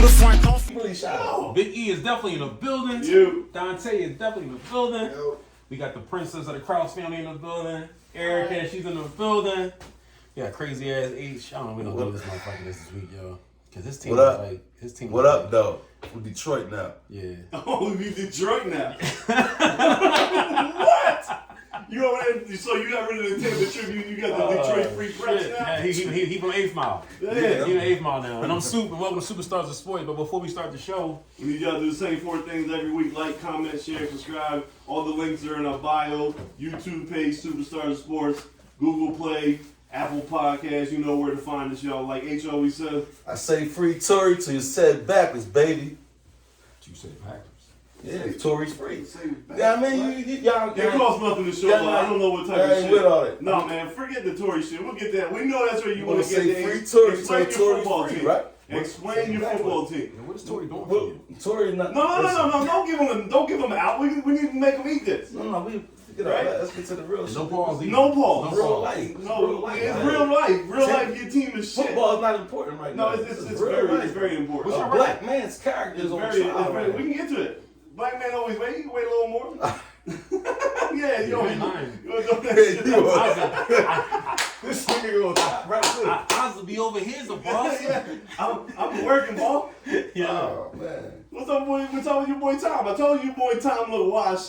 to the front. Big E is definitely in the building. You. Dante is definitely in the building. Yo. We got the princess of the Krause family in the building. Erica, she's in the building. We got crazy ass H. I don't know, we don't do this motherfucker this week, yo. Cause his team What up? like his team. What up, though? We're Detroit now. Yeah. Oh, we Detroit now. What? You over there? So you got rid of the Tampa Tribune? You got the Detroit Free Press now? Yeah, he from 8th Mile. Yeah. He from 8th Mile now. And I'm Soupa, and welcome to Superstars of Sports. But before we start the show, We need y'all to do the same 4 things every week: like, comment, share, subscribe. All the links are in our bio. YouTube page, Superstars of Sports. Google Play, Apple Podcasts. You know where to find us, y'all. Like H always says. I say free Tory till you said backwards, baby. you said backwards. Yeah, Tory's free. Say it back. Yeah, I mean, y'all. It costs nothing to show. Yeah, I don't know what type I of ain't shit. with all that. No, man, forget the Tory shit. We'll get that. We know that's where you want to get say the free Tory Explain till your Tory's football free, team. right? Explain your football team. What is Tory doing for Well, you? Tory not. No. Don't give them out. We need to make them eat this. No, we get Right? all that. Let's get to the real shit. No pause. either. No pause. Real life. No, it's real life. Real life. Your team is shit. Football is not important right No, now. it's real life. very important. A black man's character is on trial. We can get to it. Black man always wait. You can wait a little more. Yeah, you always lying. you know that shit. This nigga gonna stop right there. I was be over here, the boss. Yeah, I'm working, ball. Yeah. Oh man. What's up, boy? What's up with your boy Tom? I told you, boy Tom, look, watch.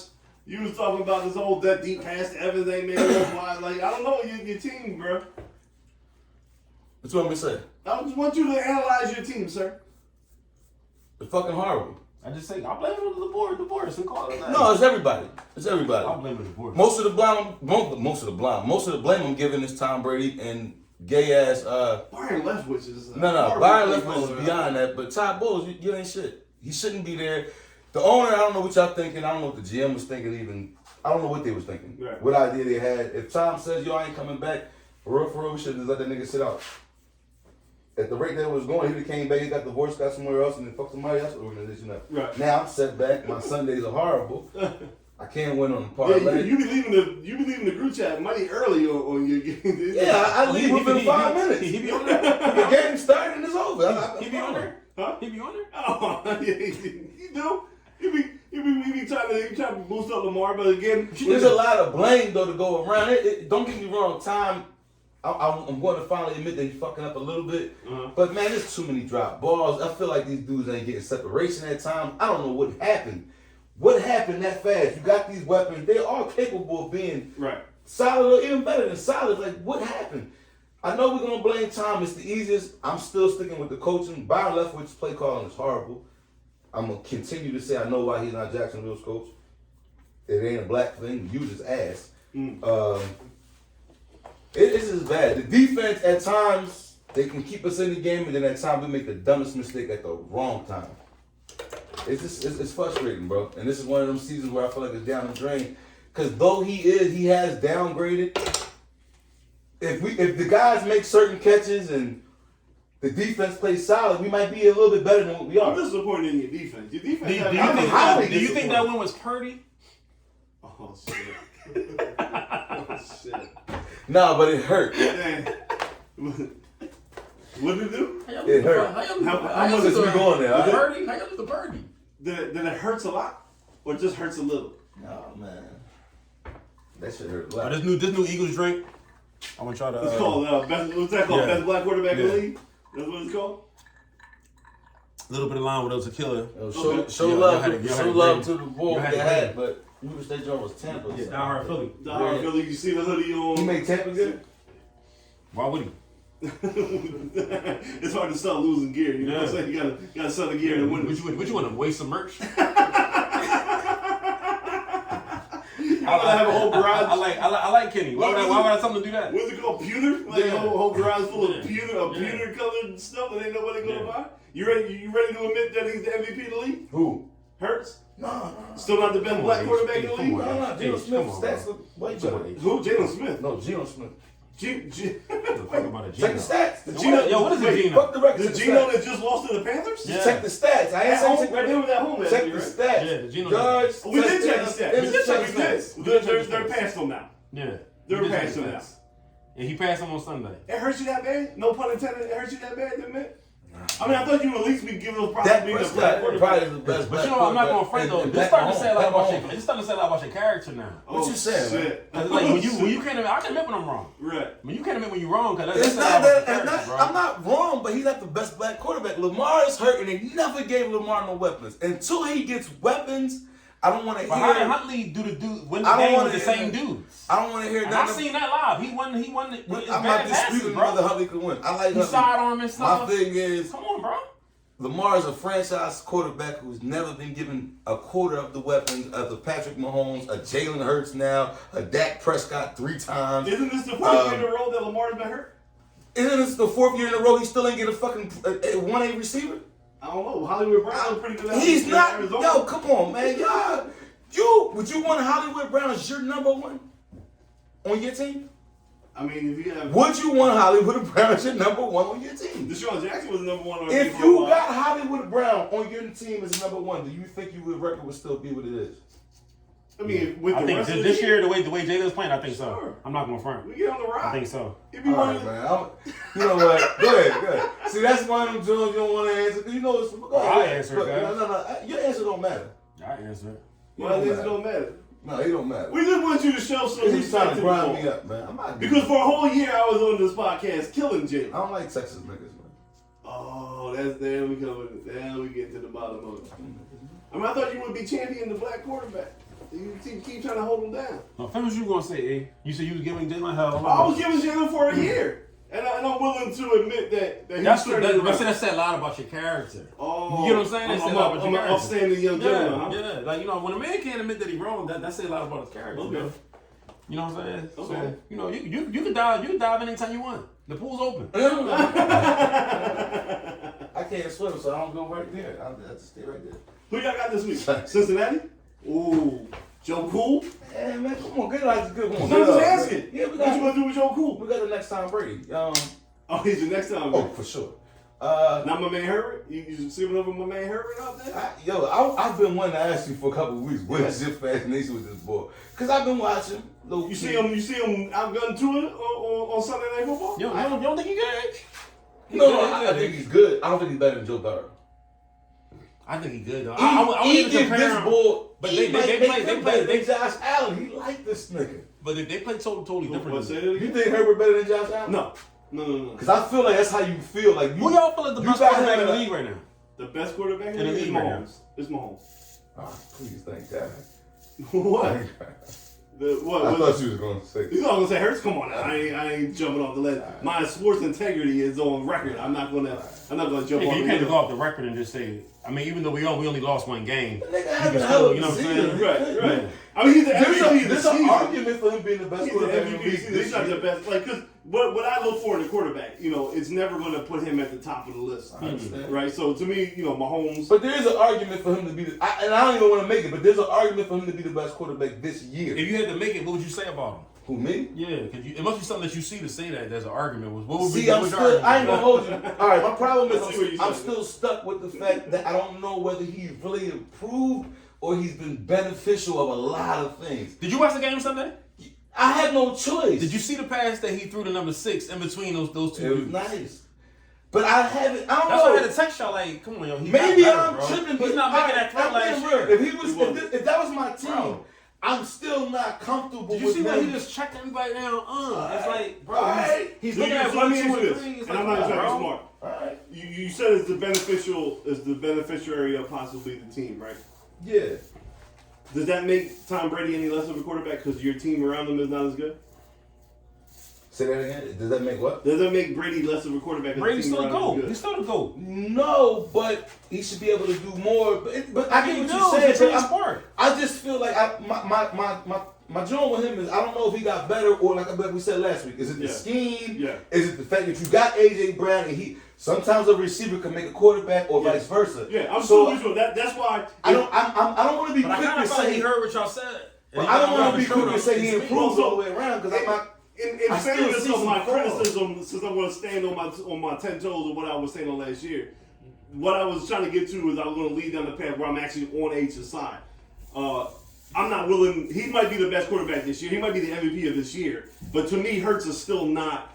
You was talking about this whole that deep pass to Evans ain't made it. Like, I don't know your team, bro. What you want me to say? I just want you to analyze your team, sir. It's fucking horrible. I just say I blame it on the board and call it that. No, it's everybody. It's everybody. I blame it on the board. Most of the blame I'm giving is Tom Brady and gay ass. Byron Leftwich is Byron Leftwich is beyond that. But Todd Bowles, you ain't shit. He shouldn't be there. The owner, I don't know what y'all thinking. I don't know what the GM was thinking. Even I don't know what they was thinking. Right. What idea they had. If Tom says y'all ain't coming back, for real, we should just let that nigga sit out. At the rate that it was going, he came back, he got divorced, got somewhere else, and then fucked somebody else's organization up. Right. Now I'm set back. My Sundays are horrible. I can't win on the parlay. Yeah, you be leaving the group chat money early on your game. Yeah, I leave within 5 minutes. He be on there. The game started and it's over. He be on there. Huh? He be on there. Oh, yeah, you do. He be trying to boost up Lamar, but again, There's a lot of blame though to go around. Don't get me wrong, Tom. I'm going to finally admit that he's fucking up a little bit, but man, there's too many drop balls. I feel like these dudes ain't getting separation at times. I don't know what happened. What happened that fast? You got these weapons; they're all capable of being right, solid or even better than solid. Like what happened? I know we're gonna blame Tom. It's the easiest. I'm still sticking with the coaching. Byron Leftwich's play calling is horrible. I'm gonna continue to say I know why he's not Jacksonville's coach. It ain't a black thing. Use his ass. It's just bad. The defense at times they can keep us in the game, and then at times we make the dumbest mistake at the wrong time. It's frustrating, bro. And this is one of them seasons where I feel like it's down the drain. Because though he has downgraded. If the guys make certain catches and the defense plays solid, we might be a little bit better than what we are. I'm disappointed in your defense. Your defense. Do you think that one was Purdy? Oh shit! Oh shit! No, but it hurt. What did it do? It hurt. How much is we going there? Purdy? How y'all do the Purdy? Did it hurts a lot, or just hurts a little? No man, that shit hurt a lot. This new Eagles drink. I want y'all to. It's called best. What's that called? Yeah. Best black quarterback in the Yeah. league. That's what it's called. A little bit of line with those tequila. Show love to the boy that had, but you wish that joint was Tampa. Yeah, down hard Philly. Down Philly. You see the hoodie on. He made Tampa good. Why would he? It's hard to start losing gear. You know what I'm saying? You gotta sell the gear in the window. Would you want to waste some merch? I have a whole garage. I like Kenny. Why would I tell him to do that? What's it called? Pewter? Like a whole garage full of pewter colored stuff that ain't nobody gonna buy? You ready to admit that he's the MVP of the league? Who? Hurts? No. Still not the best black quarterback in the league? No, Geno Smith. Stats way better. Who? Jalen Smith? No, Geno Smith. What the fuck about a Geno? Check the stats. The What is a Geno? Fuck the record. The Geno that just lost to the Panthers? Yeah. Check the stats. I ain't At saying home, right there with that home. check the stats. Yeah, the Geno. Yards. We did check the stats. We did check the stats. They're past them now. Yeah. They're past them now. And he passed him on Sunday. It hurts you that bad? No pun intended. It hurts you that bad, didn't it? I mean, I thought you would at least be giving us Dak probably the Prescott probably is the best. But you know, I'm not going to front though. This starting to say a lot about your. It's starting to say a lot about your character now. What you saying, man? Cause like when you can't admit, I can admit when I'm wrong. Right. When you can't admit when you're wrong, cause It's not that. I'm not wrong, but he's not the best black quarterback. Lamar is hurt, and they never gave Lamar no weapons. Until he gets weapons, I don't want to hear. How did Huntley win the game with the same dudes? I don't want to hear that. I seen that live. He won. I'm not disputing whether Huntley could win. I like Huntley. Sidearm and stuff. My thing is, come on, bro. Lamar is a franchise quarterback who's never been given a quarter of the weapons of the Patrick Mahomes, a Jalen Hurts now, a Dak Prescott 3 times. Isn't this the fourth year in a row that Lamar's been hurt? Isn't this the 4th year in a row he still ain't get a fucking 1A receiver? I don't know. Hollywood Brown's pretty good. He's not. Yo, come on, man. Would you want Hollywood Brown as your number 1 on your team? I mean, if you have. Would you want Hollywood Brown as your number 1 on your team? Deshaun Jackson was the number 1 on If you got Hollywood Brown on your team as number 1, do you think your record would still be what it is? I mean, with I the think rest of this the year, the way Jalen's playing, I think so. Sure. I'm not going front. We get on the ride. I think so. If you All want right, man. You know what? Go ahead. See, that's one of them Jones you don't want to answer. You know, it's, go ahead. I'll answer it, guys. No. Your answer don't matter. I answer it. My answer don't matter. No, it don't matter. We just want you to show some He's trying respect to to grind the me up, man. I'm not Because for a whole year I was on this podcast killing Jalen. I don't like Texas niggas, man. Oh, there we go. Now we get to the bottom of it. I mean, I thought you would be champion the black quarterback. You keep trying to hold him down. No, what was you gonna say, eh? You said you was giving Jalen hell. I was giving Jalen for a year. And I'm willing to admit that that said a lot about your character. Oh, you know what I'm saying? That said a lot about your character. Outstanding young gentleman, huh? Yeah. Like, you know, when a man can't admit that he's wrong, that says a lot about his character. Okay. Bro. You know what I'm saying? Okay. So, you know, you can dive anytime you want. The pool's open. I can't swim, so I don't go right there. I have to stay right there. Who y'all got this week? Cincinnati? Ooh. Joe Cool? Hey, man, come on. Get out this good one. I'm just asking. Yeah, what you gonna do with Joe Cool? We got the next Tom Brady. Oh, he's the next time. Oh, for sure. Not my man Herbert? You see over my man Herbert out there? I've been wanting to ask you for a couple of weeks. What is your fascination with this boy? Because I've been watching. You see him outgun to it on Sunday Night Football? You don't think he good? No, I think he's good. I don't think he's better than Joe Burrow. I think he's good though. He give this boy. But they play Josh Allen. He like this nigga. But they play totally different. You think Herbert better than Josh Allen? No. Because I feel like that's how you feel. Like who y'all feel like the best quarterback in the league right now? The best quarterback in the league is Mahomes. It's Mahomes. Oh, please, thank God. What? I thought you was going to say. He's not going to say Hurts. Come on, now. I ain't jumping off the ledge. My sports integrity is on record. I'm not going to jump off the ledge. You can't go off the record and just say. I mean, even though we only lost one game, you can still, you know what I'm saying? Right. I mean, he's the MVP. There's an argument for him being the best quarterback in the league. He's not the best. Like, because what I look for in a quarterback, it's never going to put him at the top of the list. I understand. Right? So, to me, Mahomes. But there is an argument for him to be and I don't even want to make it, but there's an argument for him to be the best quarterback this year. If you had to make it, what would you say about him? Who, me? Yeah, because it must be something that you see to say that there's an argument. What would be your argument? I ain't gonna hold you. All right, my problem is I'm still stuck with the fact that I don't know whether he's really improved or he's been beneficial of a lot of things. Did you watch the game Sunday? I had no choice. Did you see the pass that he threw to number 6 in between those two? It was nice. But I haven't. I don't know. That's why I had to text y'all like, come on, yo. Maybe I'm tripping. He's not making that throw last year. If that was my team, I'm still not comfortable with him. Did you see that he just checked everybody down? It's like, bro, he's looking at let me 1, 2, answer and this. 3. It's And like, I'm not trying to be bro. smart. Alright. You said it's the beneficiary of possibly the team, right? Yeah. Does that make Tom Brady any less of a quarterback because your team around him is not as good? Say that again. Does that make what? Does that make Brady less of a quarterback? Brady's still a GOAT. He's still a GOAT. No, but he should be able to do more. But I get what you're saying. But I just feel like my joint with him is I don't know if he got better or like we said last week. Is it the scheme? Yeah. Is it the fact that you got AJ Brown and sometimes a receiver can make a quarterback or vice versa? Yeah, I'm so sure that's why I don't want to be quick to say he heard what y'all said. But I don't want to be quick to say he improves all the way around because I'm not. In fairness of my criticism, since I'm going to stand on my 10 toes of what I was saying on last year, what I was trying to get to is I was going to lead down the path where I'm actually on H's side. I'm not willing. He might be the best quarterback this year. He might be the MVP of this year. But to me, Hurts is still not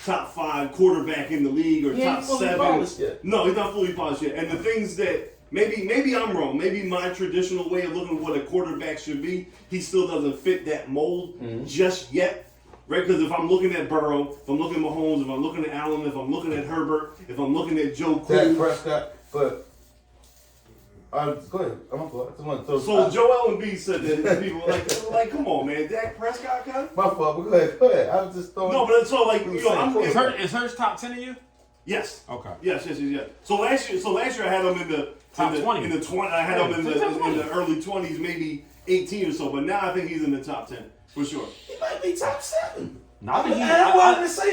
top 5 quarterback in the league or He top ain't fully 7. polished yet. No, he's not fully polished yet. And the things that maybe I'm wrong. Maybe my traditional way of looking at what a quarterback should be, he still doesn't fit that mold just yet. Right? Because if I'm looking at Burrow, if I'm looking at Mahomes, if I'm looking at Allen, if I'm looking at Herbert, if I'm looking at Joe Dak Cool. Prescott, but go ahead. I'm gonna go. I just want to throw. So Joel Embiid said that people were like, come on, man, Dak Prescott, cut. My fault. But go ahead. I was just throwing. No, but so like, you know, Is Hurts top 10 of you? Yes. Okay. Yes. So last year I had him in the top 20. In the 20, I had him in the early 20s, maybe 18 or so. But now I think he's in the top 10 for sure. He might be top 7. No, I think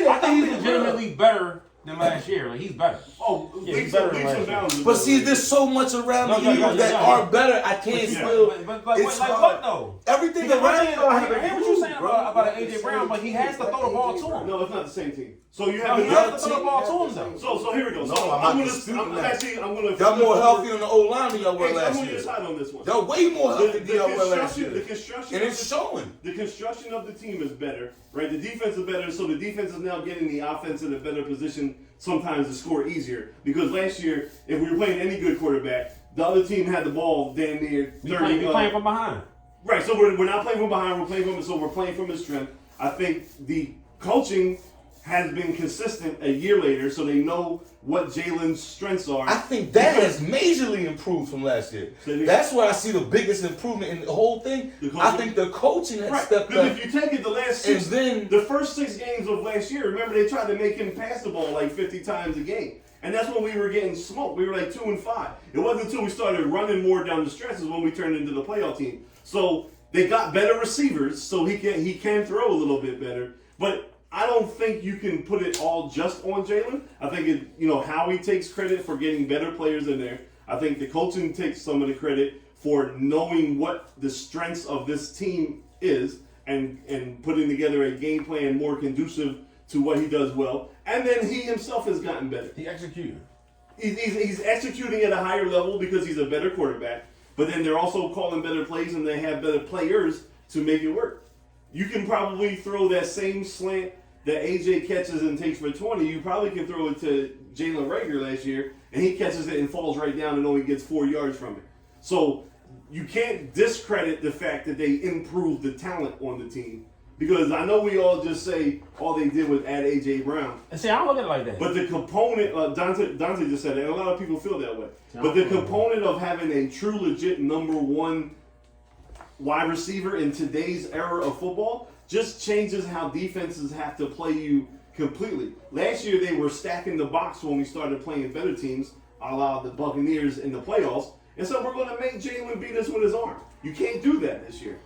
I think he's legitimately better than last year. Like, he's better. Oh, Yeah, leaps better and than last bounds. But see, there's so much around No, you that are better. I can't feel. But like It's what hard. though? Everything Because around I you have hear what you're saying about AJ Brown, but he has to throw the ball to him. No, it's not the same team. So you No, have he the has other to throw the team. ball to him though. So here we go. No, So I'm I'm not disputing that. gonna. Y'all more healthy on the old line than y'all were I'm last on year. your side on this one. Y'all way more healthy than y'all were last The year. construction, And it's showing. The construction of the team is better, right? The defense is better, so the defense is now getting the offense in a better position sometimes to score easier. Because last year, if we were playing any good quarterback, the other team had the ball damn near 30. We playing from behind. Right, so we're not playing from behind, we're playing from his strength. I think the coaching has been consistent a year later, so they know what Jalen's strengths are. I think that has majorly improved from last year. That's where I see the biggest improvement in the whole thing. I think the coaching has stepped Because up. if you take it the first 6 games of last year, remember they tried to make him pass the ball like 50 times a game. And that's when we were getting smoked. We were like 2-5. It wasn't until we started running more down the stretches when we turned into the playoff team. So they got better receivers, so he can throw a little bit better. But I don't think you can put it all just on Jalen. I think Howie takes credit for getting better players in there. I think the coaching takes some of the credit for knowing what the strengths of this team is and putting together a game plan more conducive to what he does well. And then he himself has gotten better. He executed. He's executing at a higher level because he's a better quarterback. But then they're also calling better plays and they have better players to make it work. You can probably throw that same slant that AJ catches and takes for 20. You probably can throw it to Jalen Reagor last year, and he catches it and falls right down and only gets 4 yards from it. So you can't discredit the fact that they improved the talent on the team. Because I know we all just say all they did was add AJ Brown. And see, I don't look at it like that. But the component, Dante just said it, and a lot of people feel that way. But the component of having a true, legit number 1 wide receiver in today's era of football just changes how defenses have to play you completely. Last year, they were stacking the box when we started playing better teams, a la the Buccaneers in the playoffs. And so we're going to make Jalen beat us with his arm. You can't do that this year.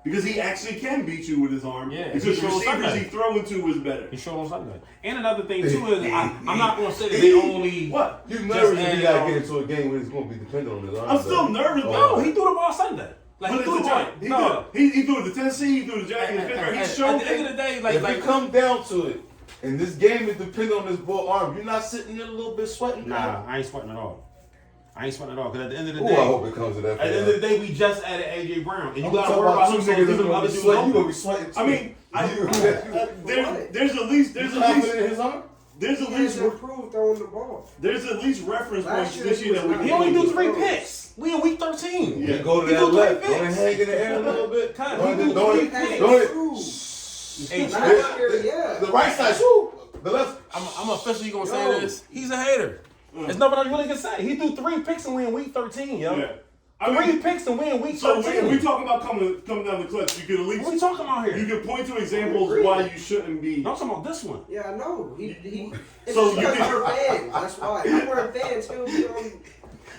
Because he actually can beat you with his arm. Yeah, because the receivers he throwing to is better. He showed on Sunday. And another thing, too, is I'm not going to say that they only... What? You nervous if you got to get into a game where it's going to be dependent on his arm. I'm still nervous. No, he threw the ball Sunday. Like, he threw the ball. He threw it to Tennessee, he threw the Giants, he showed at the end of the day, if it come down to it, and this game is dependent on this ball arm, you're not sitting there a little bit sweating? Nah, I ain't sweating at all. Because at the end of the Ooh, day... I hope it comes to that. At the end of the day, we just added AJ Brown. And you I'm got to talking worry about two him so niggas these that's gonna other be dudes sweating. You don't. gonna be sweating too. I mean, there's at least confident in his arm? there's at He least has improved throwing the ball. there's at least reference Last points year this he year was that we not- He only do 3 picks. We in week 13. Yeah. You go to He that do 3 left. Don't picks. hang in the air a little bit. Cut. Don't He it? do Don't three it? picks. Don't it? Hey, Last year, yeah. The right side, whoo. The left. I'm officially going to say this. He's a hater. There's nothing I really can say. He threw 3 picks and we in week 13, yo. Yeah. 3 picks and we in week So 13. we talking about coming down the clutch. You could at What are we least talking about here? you can point to examples why you shouldn't be. No, I'm talking about this one. Yeah, I know. It's So just you because can- we're fans. That's why. If we weren't fans, he'll be on.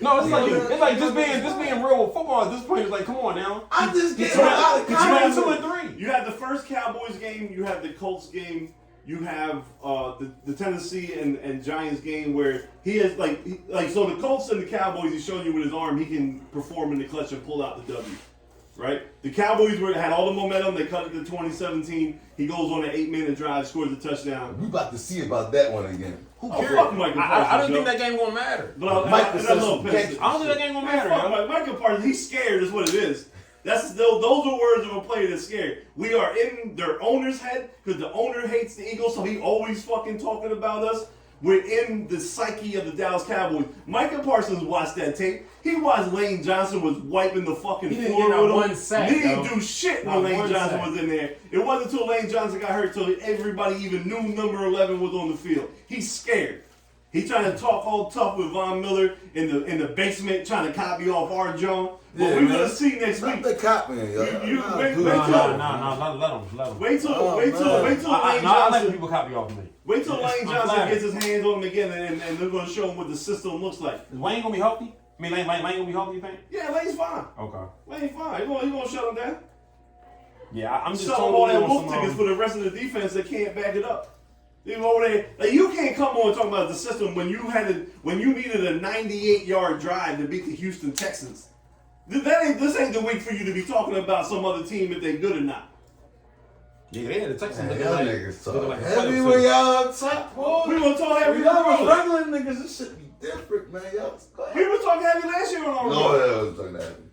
No, it's like just being real with football at this point. It's like, come on now. I just get You out of had 2 confidence. and 3. You had the first Cowboys game, you had the Colts game, you have the Tennessee and Giants game where he has so the Colts and the Cowboys, he's showing you with his arm he can perform in the clutch and pull out the W. Right? The Cowboys had all the momentum, they cut it to 2017. He goes on an 8-minute drive, scores a touchdown. We about to see about that one again. Who Oh, cares? fuck Michael I Parsons, don't think yo. that game gonna matter. But Michael I says love some Parsons. I don't think that game gonna matter, yo. Michael Parsons, he's scared is what it is. Those are words of a player that's scared. We are in their owner's head because the owner hates the Eagles, so he always fucking talking about us. We're in the psyche of the Dallas Cowboys. Micah Parsons watched that tape. He watched Lane Johnson was wiping the fucking floor with him. One sack, he didn't do shit when Lane Johnson was in there. It wasn't until Lane Johnson got hurt till everybody even knew number 11 was on the field. He's scared. He's trying to talk all tough with Von Miller in the basement, trying to copy off our John. But we're gonna see next week. Stop the copying, yo. Let him. Wait till I Lane let Johnson. people copy off of me. Wait till Lane Johnson gets his hands on him again, and they're gonna show him what the system looks like. Is Wayne gonna be healthy? I mean, Lane gonna be healthy, you think? Yeah, Lane's fine. Okay. Lane's fine. He gonna shut him down. Yeah, I'm just Sell told all that on wolf some, tickets for the rest of the defense that can't back it up. You know, over there, like you can't come on talking about the system when you needed a 98-yard drive to beat the Houston Texans. This ain't the week for you to be talking about some other team if they good or not. Yeah, the Texans. Man, y'all niggas talk heavy when y'all up top, boy. We gonna talk heavy. Y'all regular niggas, this shit be different, man. Y'all We were talking heavy last year on our No, road. I was talking heavy.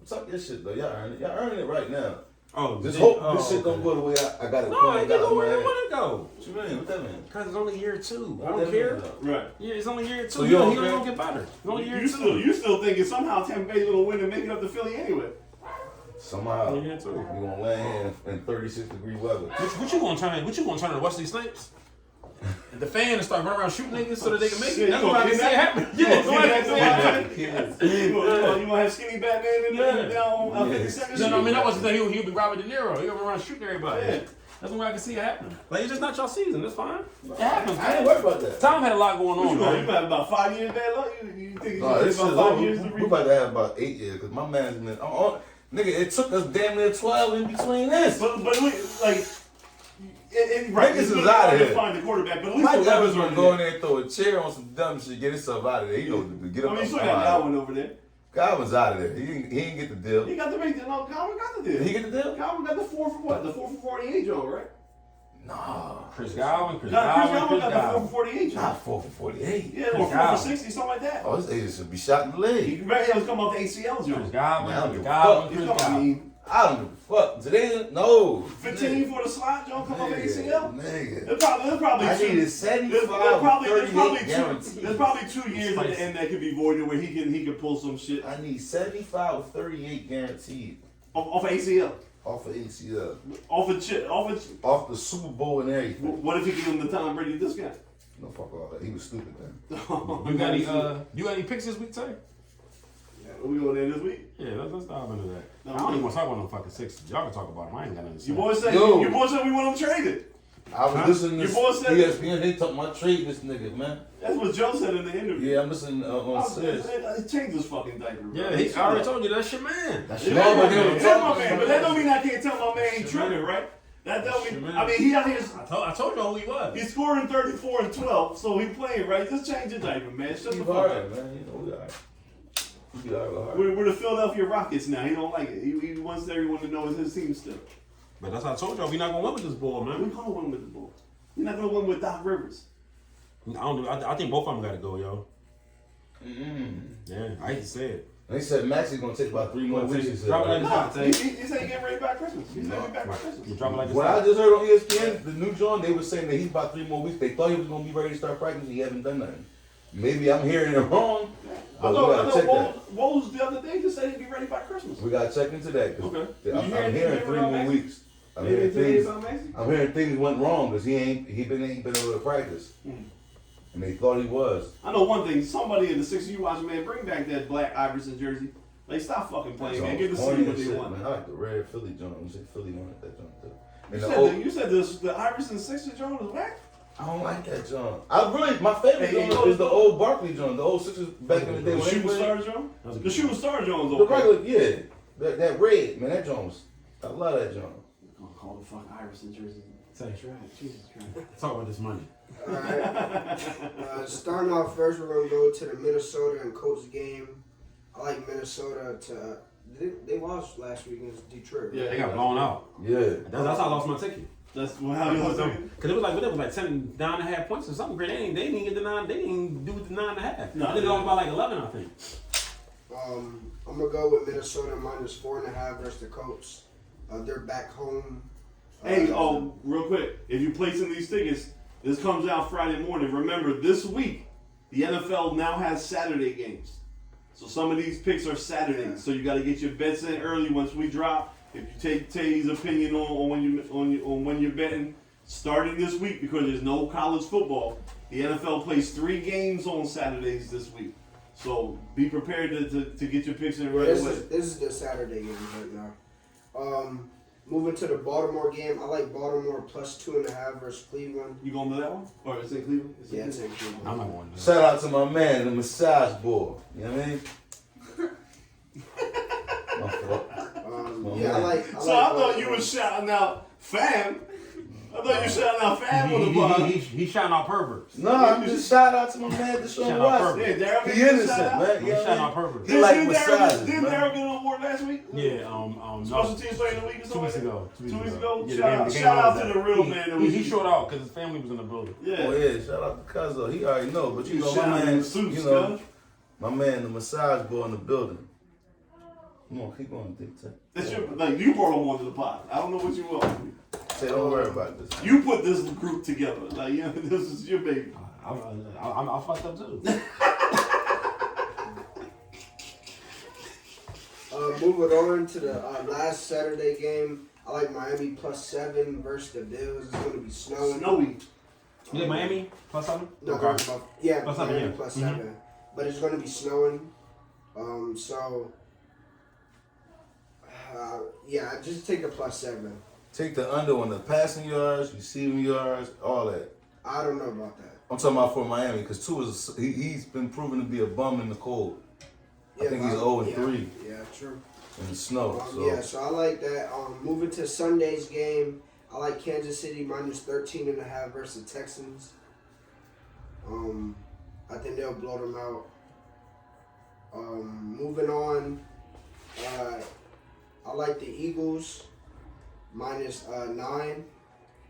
Talk your shit though. Y'all earning it. Y'all earning it right now. Oh, Just hope this shit don't go the way I got it. No, it can go where it want to go. What you mean? What that mean? Because it's only year 2. I What don't that care. mean, though? Right. Yeah, it's only year 2. So He you don't don't care? get better. It's only year 2. You still thinking somehow Tampa Bay's gonna win and make it up to Philly anyway. Somehow Yeah, too. we gonna land in 36-degree weather. What you gonna turn? What you gonna turn to Wesley Snipes? And the fans start running around shooting niggas so that they can make it. Yeah, That's you what I gonna can see it happen. Yeah, that's what I can see it happen. You gonna have skinny Batman in there down on 52nd No, I mean Street? that wasn't that he'll be Robert De Niro. He'll run around shooting everybody. Yeah. That's what I can see it happen. Like it's just not your season. That's fine. It happens. I ain't Man. worried about that. Tom had a lot going You on, gonna man. have about 5 years bad luck? You think you No, gonna this have shit about 5 over. years to We reach? about to have about 8 years because my man's been. Nigga, it took us damn near 12 in between this. But right, Niggas it's is really outta hard to here. find the quarterback, but at least Mike the Evans weapons gonna are go in there. there and throw a chair on some dumb shit, get himself out of there. He know to get I up. mean, you still got Godwin over there. Godwin's out of there. He didn't get the deal. He got the big deal. No, Godwin got the deal. Did he get the deal? Godwin got the 4 for what? The 4 for 48 joint, right? No. Chris Godwin. Chris Godwin got the 4 for 48 joint. Not 4 for 48. Yeah, or 4 for Godwin. 60, something like that. Oh, this agent should be shot in the leg. He was coming off the ACL Chris joint. Godwin. Man, I don't Chris give a Godwin. He's Chris coming, I Godwin. mean, I don't give a fuck. Today, no. 15 for the slot joint coming off the ACL. Nigga. There's probably I two. needed 75 There's 38 guaranteed. there's probably 2 years at the end that could be voided where he can pull some shit I need 75 with 38 guaranteed off of ACL, off of ACL, off off the Super Bowl and everything. What if he give him the Tom Brady discount? No, fuck all that. He was stupid, man. You got any picks this week, Tay? We go there this week. Yeah, let's dive into that. No, I don't even want to talk about no fucking Sixers. Y'all can talk about them. I ain't got nothing to say. Your boy said we want him traded. I was listening to Your boy said ESPN. They talking about trade this nigga, man. That's what Joe said in the interview. Yeah, I'm listening on Sis. It changed his fucking diaper. Bro. Yeah, I already told you that's your man. That's Yeah, your that's my man. man. That's my man. But that don't mean I can't tell my man ain't tripping, right? That don't mean. I mean, he out here. I told you who he was. He's scoring 34 and 12, so he playing right. Just change your diaper, man. Shut the Keep fuck hard, up. man. You know, we all right. We all right. We're the Philadelphia Rockets now. He don't like it. He wants everyone to know it's his team still. But that's how I told y'all. We not gonna win with this ball, We man. gonna win with the Bulls. You're not gonna win with Doc Rivers. I think both of them gotta go, yo. Mm-hmm. Yeah, I hate to say it. They said Max is gonna take about 3 more weeks. He said, Drop it like No, this. he said he getting ready by Christmas. He said he back by You Christmas. drop it like this. What I just heard on ESPN, the new John, they were saying that he's about 3 more weeks. They thought he was gonna be ready to start practicing. He haven't done nothing. Maybe I'm hearing it wrong. I But we know gotta check that. Woes the other day just said he'd be ready by Christmas. We gotta check into that. 'Cause Okay. I'm You hearing hearing anything 3 about more Maxey? weeks. I'm Maybe hearing today things. about Maxey? I'm hearing things went wrong because he ain't been able to practice. And they thought he was. I know one thing. Somebody in the 6U watch, man, bring back that black Iverson jersey. Like, stop fucking playing, man. Give the city what they want. Man. I like the red Philly joint. You said Philly wanted that joint too. And You said the Iverson 6 joint was whack? I don't like that joint. My favorite Hey, joint is the old Barkley joint, the old Sixers back in the day. The when they shooting played. star joint? The shooting star joint was The okay. regular, yeah. That red, man, that joint was, I love that joint. Gonna call the fuck Iverson jersey. Say, Jesus Christ. talk about this money. Alright. Starting off first, we're gonna go to the Minnesota and Colts game. I like Minnesota to. They lost last week against Detroit. Right? Yeah. They got blown out. Yeah. That's how I lost my ticket. That's how you was saying. Because it was like 9.5 points or something. Great. They didn't get the 9. They didn't do the 9.5. No, They lost by like 11, I think. I'm gonna go with Minnesota -4.5 versus the Colts. They're back home. Hey, real quick, if you're placing these tickets, this comes out Friday morning. Remember, this week, the NFL now has Saturday games. So some of these picks are Saturdays. So you got to get your bets in early once we drop. If you take Tay's opinion on when you're betting, starting this week because there's no college football, the NFL plays 3 games on Saturdays this week. So be prepared to get your picks in right away. This is the Saturday game right now. Moving to the Baltimore game, I like Baltimore +2.5 versus Cleveland. You going to that one? Or is it Cleveland? Yeah, it's in Cleveland. I'm not going to. Shout out to my man, the massage boy. You know what I mean? My fault. Yeah, I like. So I thought you were shouting out fam. I thought you were shouting out fam on the pod. He's shouting out perverts. No, I'm just shout out to my man, Deshaun Shout out Watson. Yeah, Daryl He innocent, man. He's shouting out perverts. He like massages, Didn't man. Daryl get an award last week? Yeah, Special no. teams player of the week or 2 weeks something? ago. 2 weeks ago? Yeah, Shout out to the real man. He showed out because his family was in the building. Oh Yeah. yeah, shout out to Cuzzo. He already know, but you know Shout my out man, to Soups, you know, cuz. my man, the massage boy in the building. Come on, keep going, Dick. That's your, like, you brought him onto the pod. I don't know what you want. Say, don't worry about this. You put this group together. Like, you know, this is your baby. I fucked up too. Moving on to the last Saturday game, I like Miami +7 versus the Bills. It's going to be snowing. Snowy. You did Miami +7? No, Okay. yeah, +7, Miami yeah. +7. But it's going to be snowing. Yeah, just take the +7. Take the under on the passing yards, receiving yards, all that. I don't know about that. I'm talking about for Miami because he's been proven to be a bum in the cold. I think he's 0-3 Yeah, true. in the snow. So I like that. Moving to Sunday's game, I like Kansas City -13.5 versus the Texans. I think they'll blow them out. Moving on, I like the Eagles -9.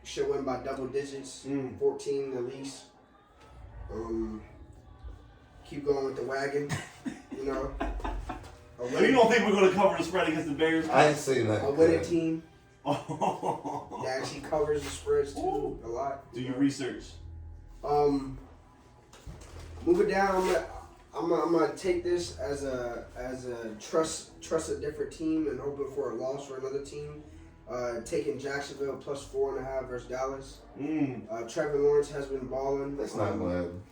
Should win by double digits, 14 at least. Keep going with the wagon, you know. You don't think we're going to cover the spread against the Bears? I ain't saying that. A winning team Oh. that actually covers the spreads too a lot. Do your research. Moving down, I'm gonna take this as a trust a different team and hoping for a loss for another team. Taking Jacksonville +4.5 versus Dallas. Trevor Lawrence has been balling. That's not going to happen.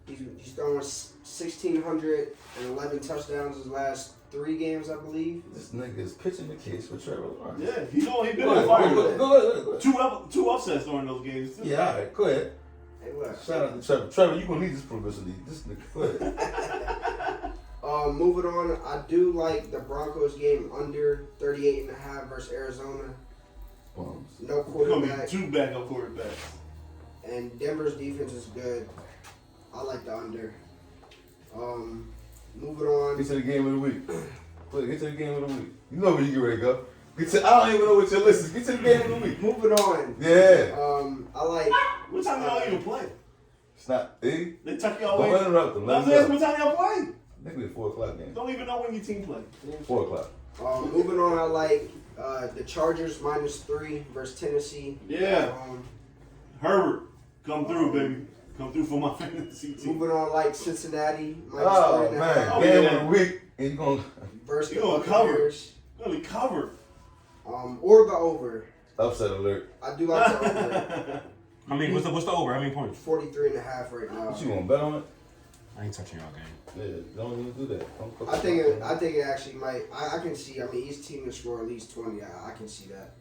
He's throwing 1,611 touchdowns his last 3 games, I believe. This nigga is pitching the case for Trevor Lawrence. Yeah, he's been Go on ahead, fire. go ahead. Two upsets during those games, too. Yeah, all right, go ahead. Hey, look. Shout out to Trevor. Trevor, you gonna need this publicity. This nigga, go ahead. Moving on, I do like the Broncos game under 38.5 versus Arizona. Bums. No It's going to quarterback. be 2 backup quarterbacks. And Denver's defense is good. I like the under. Moving on. Get to the game of the week. Quick, get to the game of the week. You know where you get ready to go. I don't even know what your list is. Get to the game of the week. Moving on. Yeah. I like. What time y'all even play? It's not. Hey, They tuck y'all don't away. interrupt them. I was asking what time y'all play. I think we're 4 o'clock game. Don't even know when your team play. 4 o'clock. Moving on, I like the Chargers -3 versus Tennessee. Yeah. Herbert, come through, baby. Come through for my fantasy team. Moving on, like Cincinnati Oh, -3.5 man. Oh, game yeah. of the week. And you going to versus You the gonna cover. Buccaneers. Really covered. Or the over. upset alert. I do like the over. I mean, what's the over? How many points? 43.5 right now. What you going to bet on it? I ain't touching y'all game. Yeah, don't even do that. Don't fuck I think it actually might. I can see. I mean, each team can score at least 20. I can see that.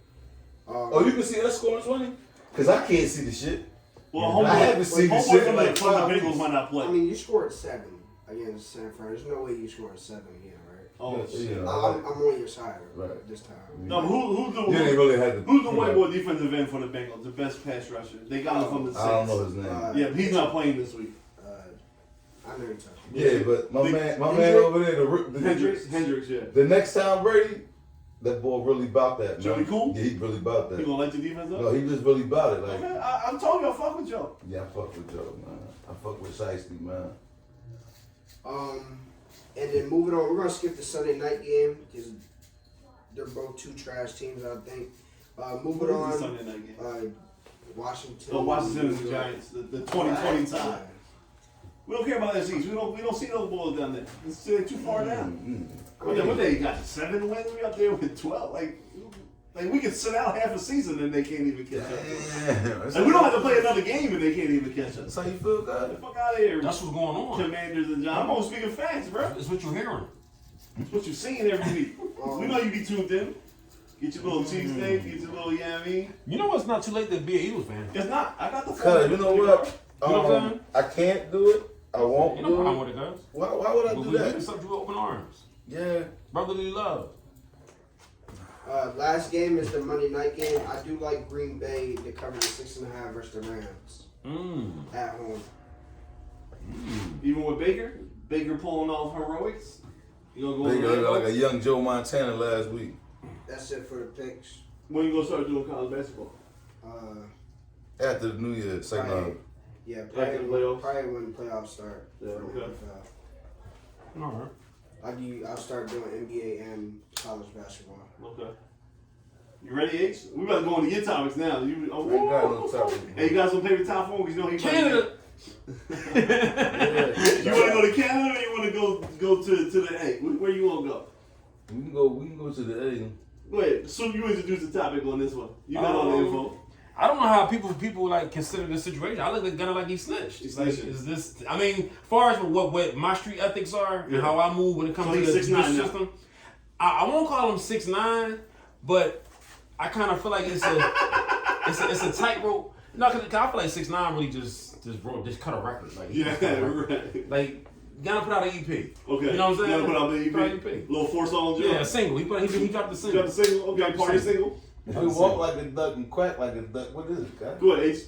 Oh, you can see us scoring 20? Because I can't see the shit. Well, I haven't seen this shit in like the 5 Bengals weeks. might not play. I mean, you scored 7 against San Fran. There's no way you scored 7 again, right? Oh, Yeah, shit. yeah. I'm on your side Right. this time. No, who's You didn't really have to. the white boy defensive end for the Bengals? The best pass rusher. They got him from the Saints. I don't know his name. Yeah, but he's not playing this week. I know you're talking. Yeah, but my man over there, the Hendricks, yeah. The next time Brady, that boy really about that, man. Joey Cool? Yeah, he really about You that. gonna let your defense up? No, he just really about it. Like, Okay, I'm telling you, I fuck with y'all. yeah, I fuck with Joe, man. I fuck with Shiesty, man. And then moving on, we're gonna skip the Sunday night game because they're both two trash teams, I think. Moving What on, is the Sunday night game? Washington. Oh, Washington and the Giants, the 2020 tie. We don't care about that East. We don't see those balls down there. It's too far down. What they got? 7 wins. We up there with 12. Like we can sit out half a season and they can't even catch us. And we don't have to play another game and they can't even catch us. That's how you feel, Get God? the fuck out of here. That's what's going on. Commanders and Giants. I'm almost speaking facts, bro. It's what you're hearing. It's what you're seeing every week. We know you be tuned in. Get your little cheesesteak, get your little yummy. You know what's not too late to be an Eagles fan. It's not. I got the Cause you know what? You know what I'm saying? I can't do it. I won't Ain't no do problem it. with it, guys. Why would I But do we that? accept you with open arms. Yeah. Brotherly love. Last game is the Monday night game. I do like Green Bay to cover the 6.5 versus the Rams at home. Even with Baker pulling off heroics. You gonna go They on the look like a Rams? young Joe Montana last week. That's it for the picks. When you gonna start doing college basketball? After the New Year, second Right. round. Yeah, After the playoffs? probably when the playoffs start. Yeah, for the okay. NFL. All right. I'll start doing NBA and college basketball. Okay. You ready, H? We about to go into your topics now. You, I ain't got no topic. Hey, you got some paper top phone? Because you know he Canada. You want to go to Canada or you want to go to the A? Where you want to go? We can go to the A. Go ahead. So you introduce the topic on this one. You got all the info. I don't know how people like consider this situation. I look at Gunna like he snitched. He's Like, snitching. is this? I mean, as far as what my street ethics are and how I move when it comes So to he's the 6'9" judicial now. system, I won't call him 6'9", but I kind of feel like it's a tightrope. No, cause I feel like 6'9" really just cut a record. Like Yeah, cut a record. right. Like Gunna put out an EP. Okay. You know what I'm saying? Gotta put out the EP. Put out an EP. Little 4-song job. Yeah, a single. He dropped the You single. got the single? Okay, party single. If you walk like a duck and quack like a duck, what is it, God? Go ahead, H.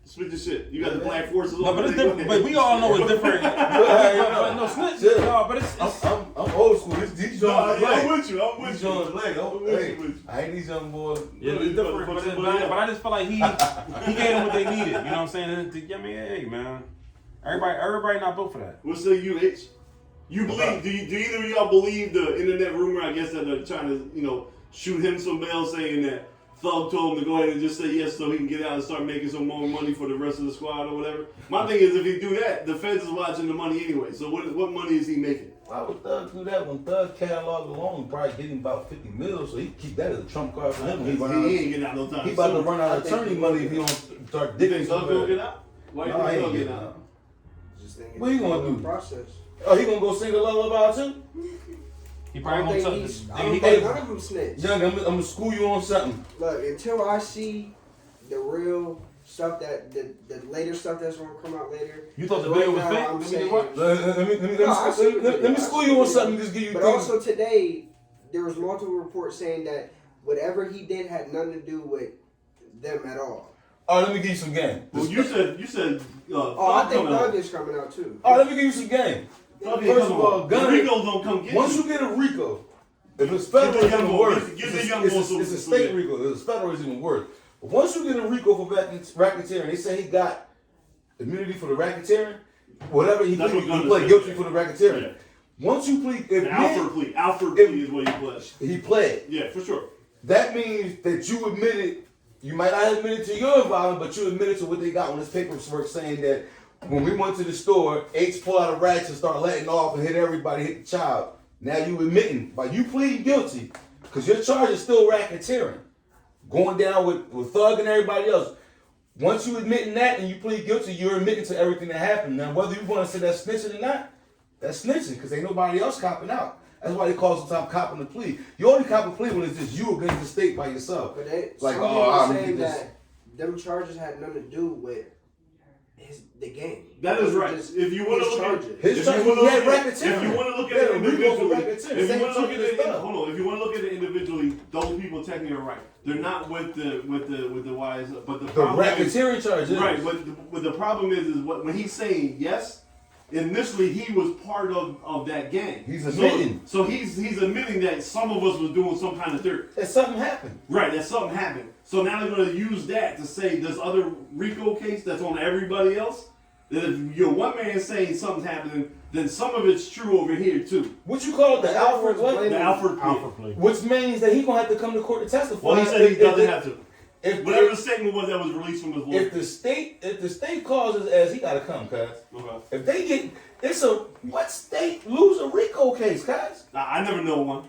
Spit your shit. You got the black forces No, on but it's there. different. But we all know it's different. but no, snitch. Shit. No, but it's I'm old school. These No, young yeah, I'm leg. with you. I'm with These you. young leg. I'm with Hey, you. I ain't these young boys. yeah, it's different. But I just feel like he gave them what they needed. You know what I'm saying? I mean, hey, man. Everybody not built for that. What say you, H? You believe? Do either of y'all believe the internet rumor? I guess that they're trying to, shoot him some mail saying that Thug told him to go ahead and just say yes so he can get out and start making some more money for the rest of the squad or whatever. My thing is, if he do that, the feds is watching the money anyway. So what money is he making? Why would Thug do that when Thug catalog alone probably getting about 50 mil, so he keep that as a trump card for him. He ain't getting out no time. He about to soon. run out I of think attorney he money will if he get don't start You digging think Thug somewhere. gonna get out? Why you No, I think ain't Thug getting getting out? out. Just thinking What he gonna it's a do? process. Oh, he gonna go sing a lullaby too? He I probably don't gonna think touch. I don't He think gonna. none of them snitch. Young, I'm gonna school you on something. Look, until I see the real stuff the later stuff that's gonna come out later. You thought the Right video was now, fake? I'm Let me saying- just watch. Let me school you on something. Just give you But things. also today, there was multiple reports saying that whatever he did had nothing to do with them at all. All right, let me give you some game. Well, you said Oh, I think coming out. Thug is coming out too. All right, let me give you some game. Thug ain't First of coming all, out. Gunna- The Rico don't come get Once you. you get a RICO, if it's federal, Give it's the young even boy- worse. give the It's young a- boy it's a- some- it's a some state shit. RICO. It's federal, it's even worse. But once you get a RICO for racketeering, they say he got immunity for the racketeering. Whatever he That's plead, what Gunna he pled said. guilty for the racketeering. Yeah. Once you plead, if Alfred if- plea is what he pledged. he pled, Yeah, for sure. that means that you admitted. You might not admit it to your involvement, but you admitted to what they got on this paperwork saying that when we went to the store, H pulled out a ratchet and started letting off and hit everybody, hit the child. Now you admitting, by you pleading guilty, because your charge is still racketeering, going down with Thug and everybody else. Once you admitting that and you plead guilty, you're admitting to everything that happened. Now, whether you want to say that's snitching or not, that's snitching, because ain't nobody else copping out. That's why they call sometimes copping the plea. You only cop a plea when it's just you against the state by yourself. But they, Like, some oh, people I'm saying gonna get that them charges had nothing to do with the game. That is right. Just If you want to his look at charges. His if charges, you wanna he had look at- racketeering. if you want to look Yeah, at it the RICO for individually, racketeering. if you Same want to look at charges it, as Thug. hold on. If you want to look at it individually, those people technically are right. They're not with the wise, but the The problem is, racketeering charges. right. But the problem is when he's saying yes. Initially, he was part of that gang. He's admitting. So he's admitting that some of us was doing some kind of dirt. That something happened. Right, that something happened. So now they're going to use that to say this other RICO case that's on everybody else. That if you're one man saying something's happening, then some of it's true over here too. What you call it? The Alfred what? The Alfred plea. Alpha play. Which means that he gonna have to come to court to testify. Well, he said he doesn't have to. If Whatever the statement was that was released from his lawyer. if the state calls his ass, he gotta come, cuz. Okay. If they get, what state lose a RICO case, cuz? I never know one.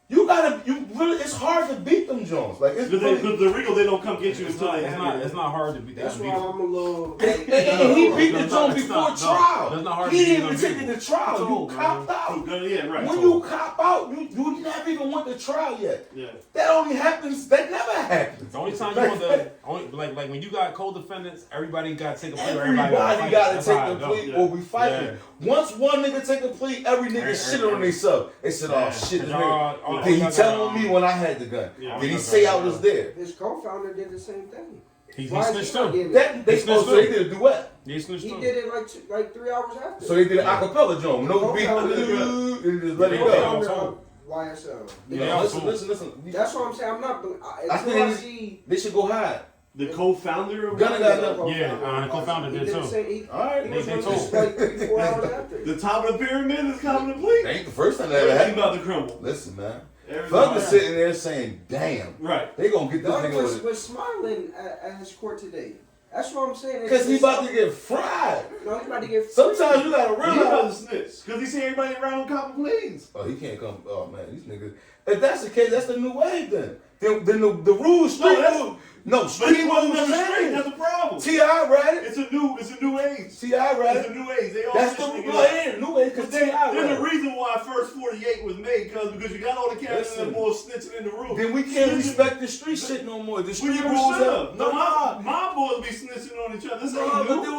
It's hard to beat them Jones. Like it's Because the RICO, they don't come get you until they have It's not hard to beat. That's why I'm a little. and he beat the Jones it's before not- trial. that's not hard He to didn't beat even them take it to trial. Told, You copped out. Yeah, right. When you cop out, you never even went to trial yet. Yeah. That only happens. That never happens. The only time you want the only like when you got co-defendants, everybody got to take a plea. Or Everybody everybody got to That's take how a it go. plea or we fighting. Once one nigga take a plea, every nigga shit on themselves. They said, "Oh shit, this nigga." Did he tell on me when I had the gun? Yeah. Did he say I was there? His co-founder did the same thing. He Why is snitched he not too. getting it? That they snitched supposed to too. they did a duet. He snitched He too. did it like 3 hours after. So they did an acapella joint. No beat. Co-founder did And just let it Yeah. go. Co-founder of YSL. Yeah. Listen. That's what I'm saying. I'm not. I Until I think see. they should go hide. The co-founder of Gunna got enough. Yeah, the co-founder He did did the too. same. He Alright, was they released told. like 3-4 hours after. The top of the pyramid is coming to plea. That ain't the first time that ever Everything happened. about to crumble. Listen, man. Everything Thug about is sitting there saying, "Damn, Right. they gonna get this Doug nigga with it." was smiling at his court today. That's what I'm saying. Because he about to get fried. No, he about to get. Sometimes you gotta He about realize. to snitch. Because he see everybody around him copping pleas. Oh, he can't come. Oh man, these niggas. If that's the case, that's the new wave then. Then the rules, street that's- rules. No, But street he rules wasn't never straight. change. That's the problem. T.I. read it. It's a new age. T.I. read It's it. a new age. They all That's the snitching no, up. it ain't new wave because But T.I. there's read a it. reason why First 48 was made, because you got all the characters Listen. and boys snitching in the room. Then we can't respect the street shit no more. The Well, street you rules shut up. up. No, My boys be snitching on each other. This no, ain't but new. there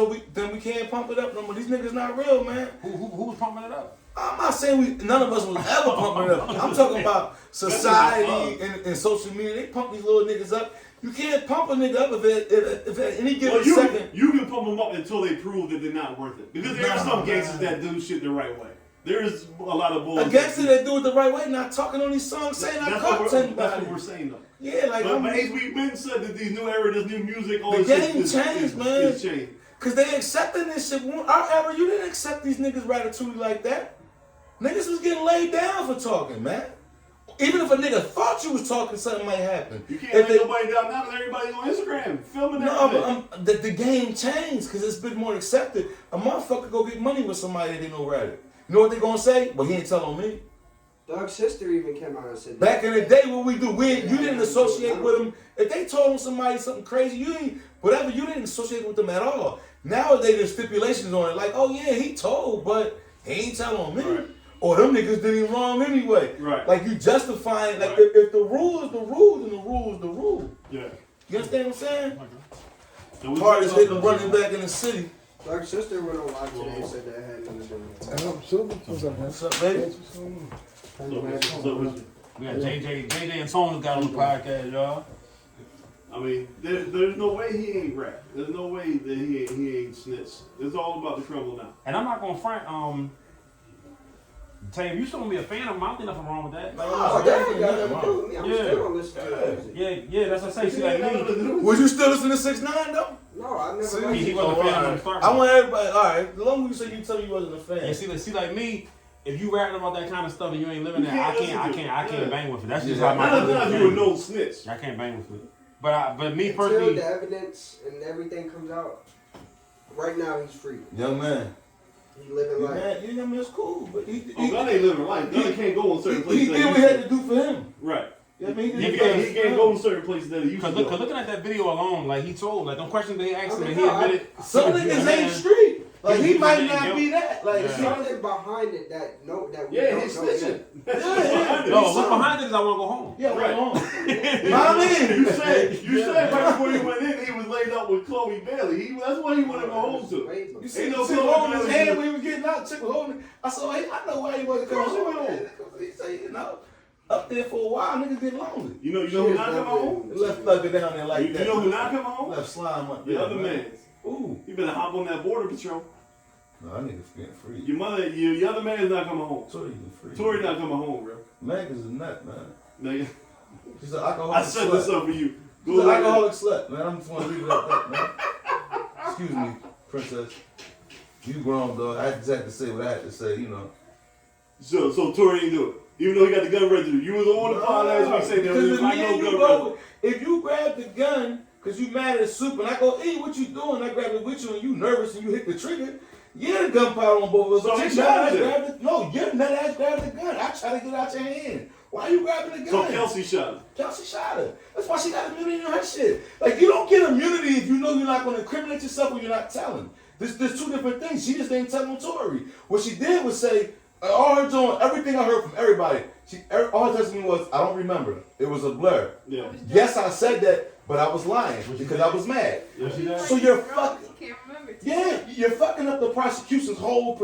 was, then we can't pump it up no more. These niggas not real, man. Who was pumping it up? I'm not saying none of us was ever pumping it up. I'm talking about society and social media. They pump these little niggas up. You can't pump a nigga up if at any given Well, second. you can pump them up until they prove that they're not worth it. Because there are some gangsters that do shit the right way. There is a lot of bullshit. A gangster that do it the right way, not talking on these songs, saying I That's caught what 10 that's what we're bodies. saying though. Yeah, like But I'm, HB Ben said that these new era, this new music, all The this shit game is changed, man. is changed. cause they accepting this shit. Our era, you didn't accept these niggas ratatouille like that. Niggas was getting laid down for talking, man. Even if a nigga thought you was talking, something might happen. You can't If lay they- nobody down now because everybody's on Instagram filming No, everything. but the game changed because it's been more accepted. A motherfucker go get money with somebody that they know right. You know what they gonna say? Well, he ain't tell on me. Doug's sister even came out and said. Back in the day, what we do, you didn't associate with them. If they told somebody something crazy, you didn't associate with them at all. Nowadays, there's stipulations on it, like, oh yeah, he told, but he ain't tell on me. Right. Or them niggas did him wrong anyway. Right. Like you justifying, like Right. if the rule is the rule, then the rule is the rule. Yeah. You understand what I'm saying? And we Hard as talk hitting about- running back in the city. Doug's sister went on live today and said that had nothing to do with it. What's up, man? What's up, baby? We got JJ and Tone got on the podcast, y'all. I mean, there's no way he ain't rap. There's no way that he ain't snitch. It's all about the crumble now. And I'm not gonna front. Tell you, if you still gonna be a fan of him, I don't think nothing wrong with that. Oh, that ain't got nothing to do with me. I'm Yeah. still gonna listen to the music. Yeah, that's what I say. See, like me, Was you still listening to 6ix9ine though? No, I never. See, liked he it. wasn't a fan of him to start I with. want everybody. All right, as long as you say you tell me you wasn't a fan. Yeah, see, like me, if you rapping about that kind of stuff and you ain't living You there, I can't listen to it. can't Yeah. bang with it. That's just Yeah. how my. Now you a no snitch. I can't bang with it. But me Until personally, the evidence and everything comes out, right now he's free. Young man. He living life. Man, you know, man, it's cool, but he Gunna ain't living life. Gunna can't go in certain he places. did that what he he used had to do for him. Right. You know what I mean? He can't go in certain places that he used to cause go. looking at that video alone, like he told, like them questions they asked him, and he No, admitted. Some niggas ain't street. Like he He might was not getting be that. Like There's Yeah. something behind it that we Yeah, don't he's know snitching. yet. yeah. No, what's behind it is I want to go home. Yeah, Right. right on. I You mean, said right before he went in, he was laid up with Chloe Bailey. That's what he wanted to go home to. you see Ain't the no chick Chloe holding his Bailey. hand when he was getting out. Chick was holding. I said, hey, I know why he wasn't coming home. He said, you know, up there for a while, niggas get lonely. You know who not coming home? They left Thugger down there like You that. know who not coming home? Left Slime up there. The other man. Ooh. You better hop on that border patrol. No, that nigga's getting free. Your other man's not coming home. Tory getting free. Tory not coming home, bro. Meg is a nut, man. Nigga, She's an alcoholic I set this slut. up for you. She's Go an ahead. alcoholic slut, man. I'm just want to leave it at that, man. Excuse me, princess. You grown, dog. I just had to say what I had to say, you know. So Tory ain't do it. Even though he got the gun ready. You was on the pod last week saying there was Because no gun ready. if you grab the gun because you mad at Soup and I go, hey, what you doing? I grab it with you and you nervous and you hit the trigger. Yeah, the gunpowder on both of us. So he shot it. No, your nut ass grabbed the gun. I try to get it out your hand. Why are you grabbing the gun? So Kelsey shot her. Kelsey shot her. That's why she got immunity on her shit. Like, you don't get immunity if you know you're not going to incriminate yourself when you're not telling. There's two different things. She just didn't tell on Tory. What she did was say, all her doing, everything I heard from everybody, all her testimony was, I don't remember. It was a blur. Yeah. Yes, I said that, but I was lying because I was mad. So you're fucking. Can't remember. Yeah, you're fucking up the prosecution's whole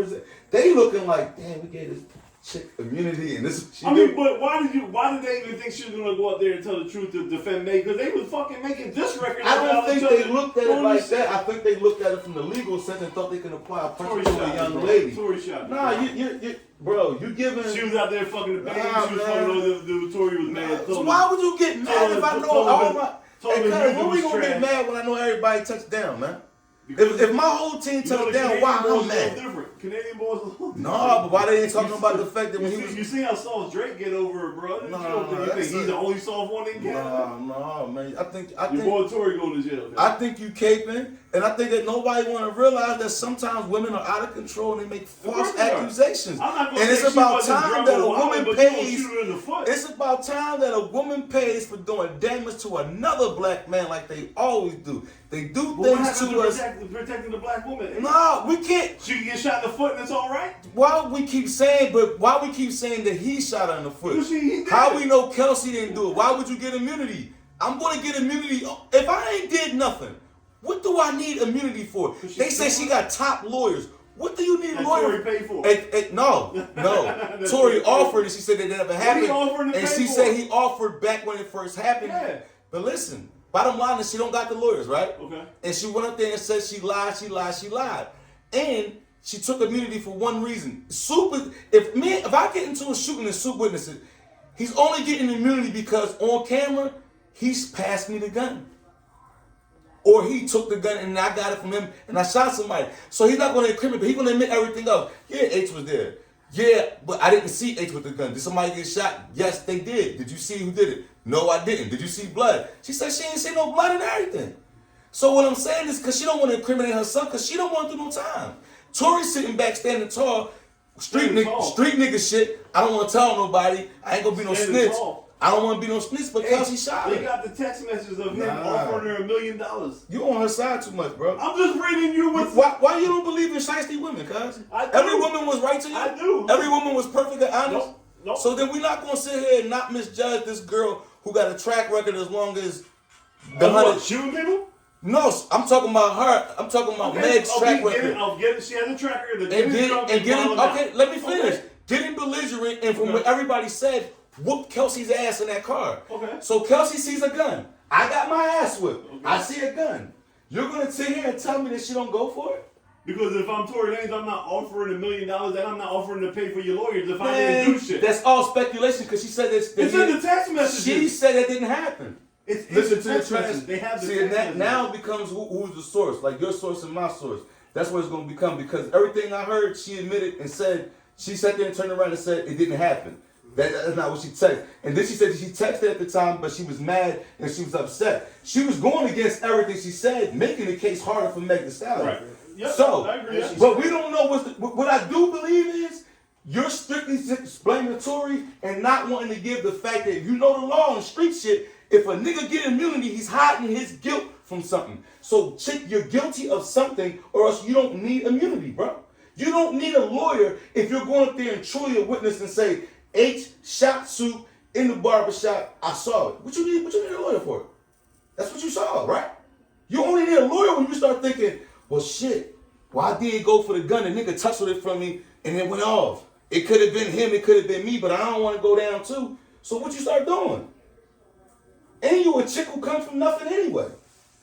They looking like, damn, we gave this chick immunity and this. I mean, but why did they even think she was gonna go out there and tell the truth to defend Nate? Because they was fucking making this record. I don't think they looked at it like that. I think they looked at it from the legal sense and thought they could apply a pressure to a young lady. Tory shot. Nah, you giving. She was out there fucking the baby. She was fucking on the Tory was mad. So why would you get mad if I know all my? Hey, when we gonna get mad when I know everybody touched down, man? If my whole team touched down, why I'm mad? Different. Canadian boys. No, but why they ain't talking about the fact that when he was? You see how soft Drake get over it, bro? No, you think he's the only soft one in Canada? No, man. I think your boy Tory going to jail. Man. I think you caping, and I think that nobody want to realize that sometimes women are out of control and they make false accusations. And it's about time that a woman pays. It's about time that a woman pays for doing damage to another black man like they always do. They do things to us. Protecting the black woman. No, we can't. She can get shot in the foot and it's all right. Why we keep saying that he shot her in the foot? How we know Kelsey didn't do it? Why would you get immunity? I'm going to get immunity if I ain't did nothing. What do I need immunity for? They say she got top lawyers. What do you need a lawyer? Tory paid for. No. Tory offered and she said that never happened. And she said he offered back when it first happened. Yeah. But listen, bottom line is she don't got the lawyers, right? Okay. And she went up there and said she lied. And she took immunity for one reason. Soupa, if I get into a shooting and Soup witnesses, he's only getting immunity because on camera, he's passed me the gun. Or he took the gun and I got it from him and I shot somebody. So he's not going to incriminate, but he's going to admit everything else. Yeah, H was there. Yeah, but I didn't see H with the gun. Did somebody get shot? Yes, they did. Did you see who did it? No, I didn't. Did you see blood? She said she ain't see no blood and everything. So what I'm saying is because she don't want to incriminate her son because she don't want to do no time. Tory's sitting back standing tall, street nigga shit. I don't want to tell nobody. I ain't going to be no snitch. I don't want to be no snitch, but Kelsey shot her. They got the text messages of him offering her $1 million. You on her side too much, bro. I'm just reading you with... Why you don't believe in shiesty women, cuz? Every woman was right to you? I do. Every woman was perfect and honest? Nope. So then we're not going to sit here and not misjudge this girl who got a track record as long as the 100... Shooting people? No, I'm talking about her. I'm talking about Meg's track record. She has a track record. Okay, let me finish. Okay. Getting belligerent and from what everybody said, whoop Kelsey's ass in that car. Okay. So Kelsey sees a gun. I got my ass whipped. Okay. I see a gun. You're gonna sit here and tell me that she don't go for it? Because if I'm Tory Lanez, I'm not offering $1 million, and I'm not offering to pay for your lawyers if I didn't do shit. That's all speculation because she said it's in the text messages. She said that didn't happen. Listen to the text messages. They have the text messages. Now it becomes who's the source, like your source and my source. That's what it's gonna become because everything I heard, she admitted and said. She sat there and turned around and said it didn't happen. That's not what she texted. And then she said she texted at the time, but she was mad and she was upset. She was going against everything she said, making the case harder for Meg Thee Stallion. Right. Yep, so, I agree. but we don't know what I do believe is you're strictly blaming Tory and not wanting to give the fact that you know the law and street shit. If a nigga get immunity, he's hiding his guilt from something. So, chick, you're guilty of something or else you don't need immunity, bro. You don't need a lawyer if you're going up there and truly a witness and say, H shot Soup in the barbershop, I saw it. What you need a lawyer for? That's what you saw, right? You only need a lawyer when you start thinking, well, shit, well, I did go for the gun, the nigga tussled it from me, and it went off. It could have been him, it could have been me, but I don't want to go down too. So what you start doing? And you a chick who comes from nothing anyway.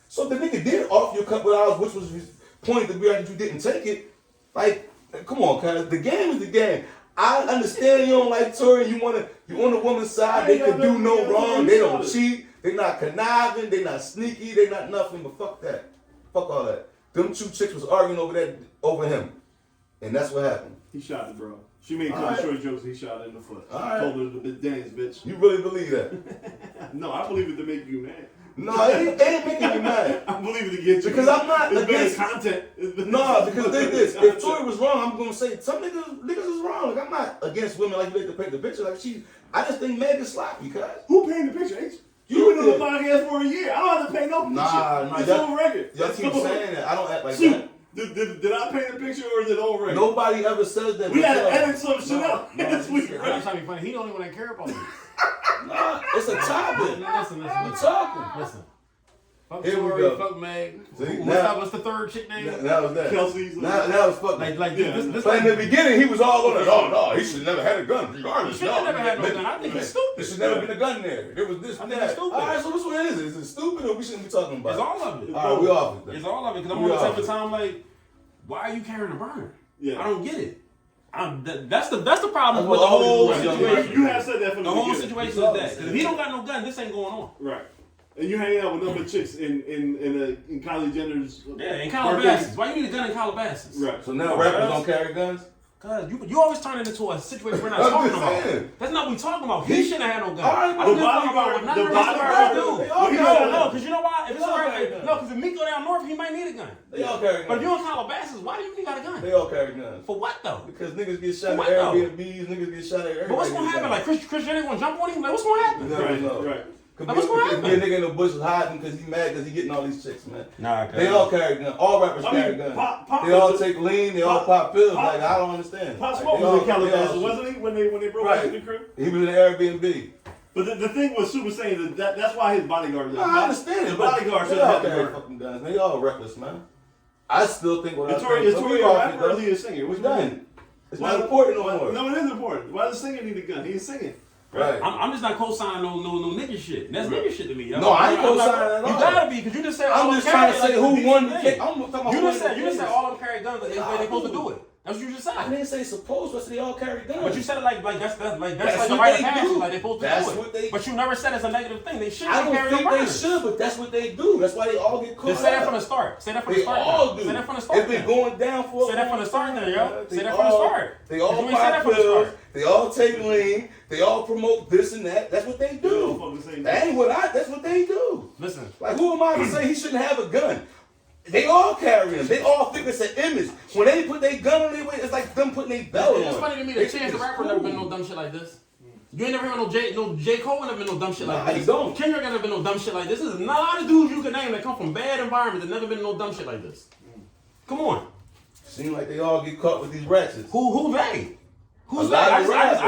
So if the nigga did offer you a couple of hours, which was his point to be that you didn't take it, like, come on, cuz the game is the game. I understand you don't like Tory, you on the woman's side, they can do no wrong, they don't cheat, they not conniving, they not sneaky, they not nothing, but fuck that. Fuck all that. Them two chicks was arguing over him. And that's what happened. He shot the bro. She made a couple short jokes and he shot her in the foot. All right. Told her to dance, bitch. You really believe that? No, I believe it to make you mad. No, it ain't making me mad. I believe it to get you. Because I'm not it's against better content. No, because dig this. If Tory was wrong, I'm gonna say some niggas is wrong. Like I'm not against women like you like to paint the picture. Like I just think Meg is sloppy, cuz. Who painted the picture? H? You You've been on the podcast for a year. I don't have to paint no picture. Nah, it's on record. Y'all keep saying that. I don't act like Shoot. that. Did I paint the picture or is it on record? Nobody ever says that. We had to edit some shit out this week, That's right? trying to be funny. He the only one that care about you. Nah, it's a topic. Listen. We're talking. Listen. Fuck Here we Tory, go. fuck Meg. See, What's the third chick name? That was that. Kelsey's. That was fuck. Like Yeah. this But in the beginning, he was all on it. Oh no, he should never had a gun. Regardless, He should have never had no gun. I think he's stupid. There should never been a gun there. There was this. I and think that. it's stupid. All right, so which one is it? Is it stupid or we shouldn't be talking about? It's all of it. All right, we off it. Then. It's all of it because I'm We on the off type of it. time like, why are you carrying a burner? Yeah. I don't get it. That's the problem That's with the what all whole these young situation. You have said that from The the whole beginning. situation is that because if he don't got no gun, this ain't going on. Right. And you hanging out with other chicks in Kylie Jenner's. Yeah, in Calabasas. Why you need a gun in Calabasas? Right. So now rappers don't carry guns? Cause you always turn it into a situation we're not I'm talking just about. saying. That's not what we talking about. He shouldn't have had no gun. All right, I don't give a fuck the about what none of the bodyguard- rest of the us They do. all carry No, guns. because you know why? If it's They all right, carry guns. no, because if Meek go down north, he might need a gun. They all carry guns. But if you in Calabasas, why do you need got a gun? They all carry guns. For what though? Because niggas get shot What at though? Airbnbs, niggas get shot at everybody. But what's gonna happen? Like Chris Jenner gonna jump on him? Like what's gonna happen? You never know. Right. Could Like, what's gonna could be a happen? nigga in the bushes hiding because he mad because he getting all these chicks, man. Nah, They all carry guns. All rappers I mean, carry guns. Pop They all was- take lean. They all Pop- pop pills. Pop- Like I don't understand. Pop Like, Smoke they was all- in Calabasas, they all- wasn't he? When they broke Right. into the crib? He was in the Airbnb. But the thing was, Soupa saying that's why his bodyguard is. I understand it, His but bodyguard they should all have the carry gun. fucking guns. They all reckless, man. I still think what I Is Tory think. a but we all think rapper or is that. he a singer? We're Which one? done. It's not important no more. No, it is important. Why does the singer need a gun? He's singing. Right. I'm just not co-signing no nigga shit. That's nigga shit to me. No, I ain't I'm not- co-signing at all. You gotta be because you just said all I'm them just trying to carry, say like, who it's a won the decent case. thing. I'm talking about You who just won said the case. all them carry guns. Like, they supposed to do it. That's what you just said. I didn't say supposed, I said they all carry guns. But you said it like that's That's like what the right they of passage, do. like they supposed to That's do it. what they- But you never said it's a negative thing. They should I have don't carried think no they burners. should, but that's what they do. That's why they all get caught Just say that up. from the start. Say that from the They start. all then. do. Say that from the start. It's been then. going down for a Say that from long the start time, then, yo. man. Say that from the start. They You all ain't say that pop from the pills. start. They all take lean. They all promote this and that. That's what they They all do. fucking the same That ain't what that's what they do. Listen. Like, who am I to say he shouldn't have a gun? They all carry them. They all think it's an image. When they put their gun on their way, it's like them putting their belt on. It's funny to me They that think Chance the it's Rapper never been cool. no dumb shit like this. You ain't never heard no J. Cole never been no dumb shit like Nah, this. he don't. Kendrick never been no dumb shit like this. There's not a lot of dudes you can name that come from bad environments that never been no dumb shit like this. Come on. Seem like they all get caught with these ratchets. Who they? Who's A that? lot of rappers,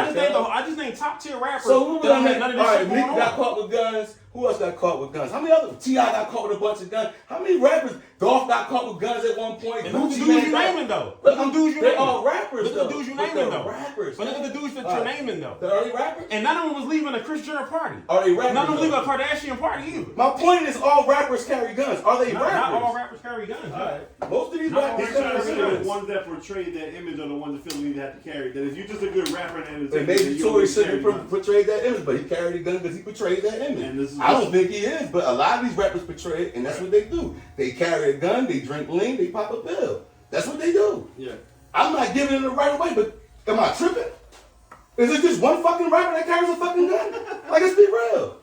I just named top tier rappers. So who that don't got have none of all this right, shit Meek going got on. caught with guns. Who else got caught with guns? How many other T.I. got caught with a bunch of guns? How many rappers? Dolph got caught with guns at one point. And look at the Gucci dudes Mane you got- naming though. But Look at the dudes you they're naming. all rappers Look though. at the dudes you But naming they're though. rappers. But look at the dudes that All you're right. naming though. They're early rappers? And none of them was leaving a Kris Jenner party. Are they rappers? None of them though? leaving a Kardashian party either. My point is all rappers carry guns. Are they rappers? Not all rappers carry guns. All right. Most of these Not all rappers He's trying to carry say the guns. ones that portrayed that image are the ones that feel the need to have to carry. That if you're just a good rapper and entertainer, And then maybe you Tory don't shouldn't carry have guns. portrayed that image, but he carried a gun because he portrayed that image. And this is I don't think he is, but a lot of these rappers portray it, and that's what they do. They carry a gun, they drink lean, they pop a pill. That's what they do. Yeah. I'm not giving it the right away, but am I tripping? Is it just one fucking rapper that carries a fucking gun? Like, let's be real.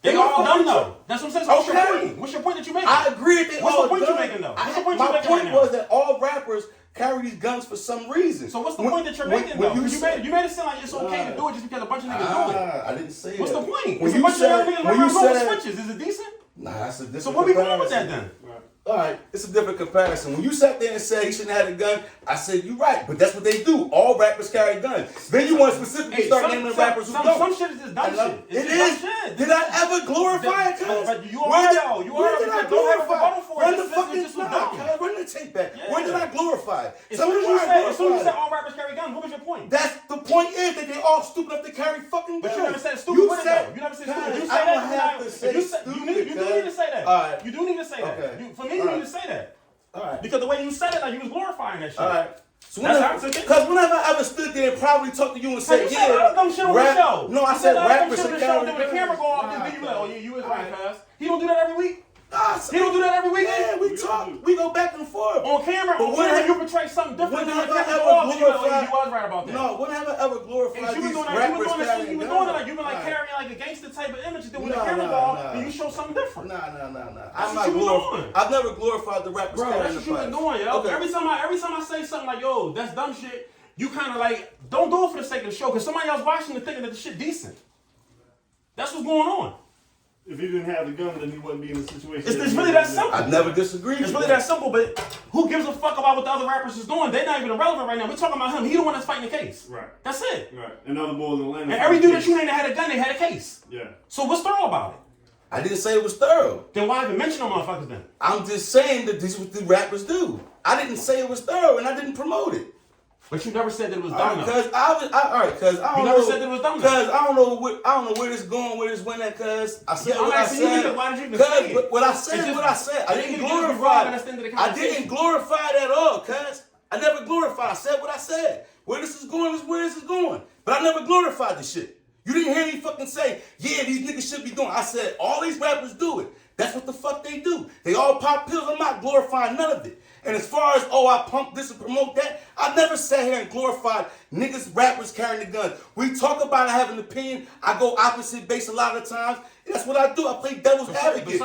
They all dumb though. That's what I'm saying. So what's your Okay. point? What's your point that you making? I agree that they What's all the point dumb. you're making, though? What's the point My you're making point right now? was that all rappers carry these guns for some reason. So what's the When- point that you're when- making when though? You made it sound like it's okay to do it just because a bunch of niggas do it. I didn't say What's that. the point? When It's a you bunch said, of niggas when you running around with said, switches. Is it decent? nah, that's a different So what we going with that comparison. then? All right, it's a different comparison. When you sat there and said he shouldn't have had a gun, I said you're right, but that's what they do. All rappers carry guns. Then you want to specifically start naming rappers who don't. Some shit is just dumb shit. It It's is. just dumb shit. Did I ever glorify it, cuz? But you Where are did- though. You where are did I because don't have a glorify? rebuttal for it. Run the This is fucking just was nah, dumb. cuz. Run the tape back. Yeah. Where did I glorify it? As Tell soon me as where you I said all glorified it. rappers carry guns, what was your point? That's the point is that they all stupid enough to carry fucking guns. But you never said stupid with it though. You never said Cuz, stupid. You I say don't that. have to say You stupid, do need to say that. All right. You do need to say that. Okay. For me, you All need right. to say that. All right. Because the way you said it, like you was glorifying that shit. All right. So That's how I took it. because whenever I ever stood there and probably talked to you and Hey, said, you said other dumb shit on the show. No, I You said other dumb rappers shit on should the show. carry Then when the camera go off, then you be like, oh yeah, you was right, cuz. He don't do that every week. He don't do that every weekend? Yeah, we talk. We go back and forth. On camera, But on when camera, have- you portray something different when than the have I camera. ever Oh, you glorified- was right about that. No, when have I ever glorified And you these was doing rappers that, carrying you was guns? doing it like you've been like Alright. carrying like a gangster type of image. Then when the Nah, camera nah, go off, nah. then you show something different. Nah. That's I'm what not you been glorifying. doing. I've never glorified the rappers Bro, carrying that's the what you been fight. doing, yo. Okay. Every time I say something like, yo, that's dumb shit, you kind of like, don't do it for the sake of the show, because somebody else watching and thinking that the shit decent. That's what's going on. If he didn't have the gun, then he wouldn't be in the situation. It's really that simple. I never disagreed. It's really that simple, but who gives a fuck about what the other rappers is doing? They're not even irrelevant right now. We're talking about him. He the one that's fighting the case. Right. That's it. Right. And other boys in Atlanta. And every dude that you named that had a gun, they had a case. Yeah. So what's thorough about it? I didn't say it was thorough. Then why even mention them motherfuckers then? I'm just saying that this is what the rappers do. I didn't say it was thorough, and I didn't promote it. But you never said that it was dumb enough. Because I You don't never know. said that it was dumb enough. Because I don't know where this going, where this went at. Cause I said Yeah, what I'm I asking you said. because why did you even say it? But what I said, It's just- what I said. I you didn't just be glorify. robbing us into the I conversation. didn't glorify it at all. Cause I never glorified. I said what I said. Where this is going is where this is going. But I never glorified the shit. You didn't hear me fucking say, yeah, these niggas should be doing. I said all these rappers do it. That's what the fuck they do. They all pop pills. I'm not glorifying none of it. And as far as, I pump this and promote that, I never sat here and glorified niggas, rappers carrying the gun. We talk about it, I have an opinion. I go opposite base a lot of times. That's what I do. I play devil's advocate.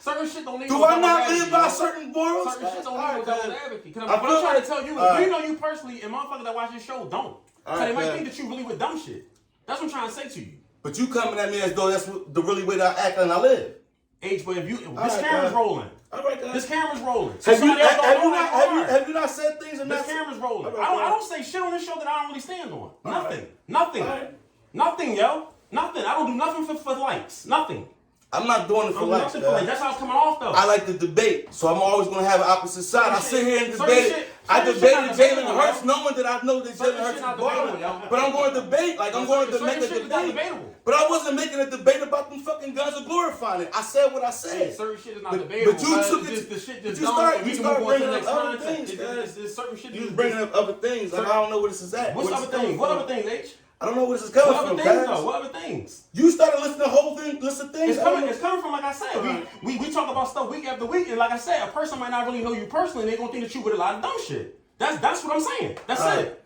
Certain shit don't need Do no I double not advocate, live by yo. certain morals? Certain shit don't need no double advocate. What I I'm feel trying to tell you is, Alright. we know you personally, and motherfuckers that watch this show don't. So Alright, they might man. think that you really with dumb shit. That's what I'm trying to say to you. But you coming at me as though that's the really way that I act and I live. H, but if this Alright, camera's guys. rolling. All right, guys. This camera's rolling. So Have you, somebody else don't know not, how hard. have you not said things and This not camera's rolling. Alright, I guys. don't say shit on this show that I don't really stand on. Nothing. Alright. Nothing. Alright. Nothing, yo. Nothing. I don't do nothing for likes. Nothing. I'm not doing it for I'm likes. nothing for likes. That's how it's coming off, though. I like to debate, so I'm always going to have an opposite side. I sit here and Certain debate. shit- I certain shit debated not Jalen debatable, Hurts, yo. knowing that I know that Certain Jalen shit Hurts is not balling. debatable, yo. But I'm going to debate. Like, I'm going to Certain make a shit is not debate. debatable. But I wasn't making a debate about them fucking guns or glorifying it. I said what I said. Hey, certain shit is not But- debatable. but you cuz took it's it- just the shit but just you done, start- and we you can start move on to the bringing next up other content. things, guys. It's certain shit. You was bringing up other things. Like, I don't know where this is at. What's Where other this coming things? What from. other things, H? I don't know where this is What coming other from, things, guys. though? What other things? You started listening to the whole thing, list of things. It's coming from, like I said, we talk about stuff week after week, and like I said, a person might not really know you personally, and they're gonna think that you with a lot of dumb shit. That's what I'm saying. That's Alright. it.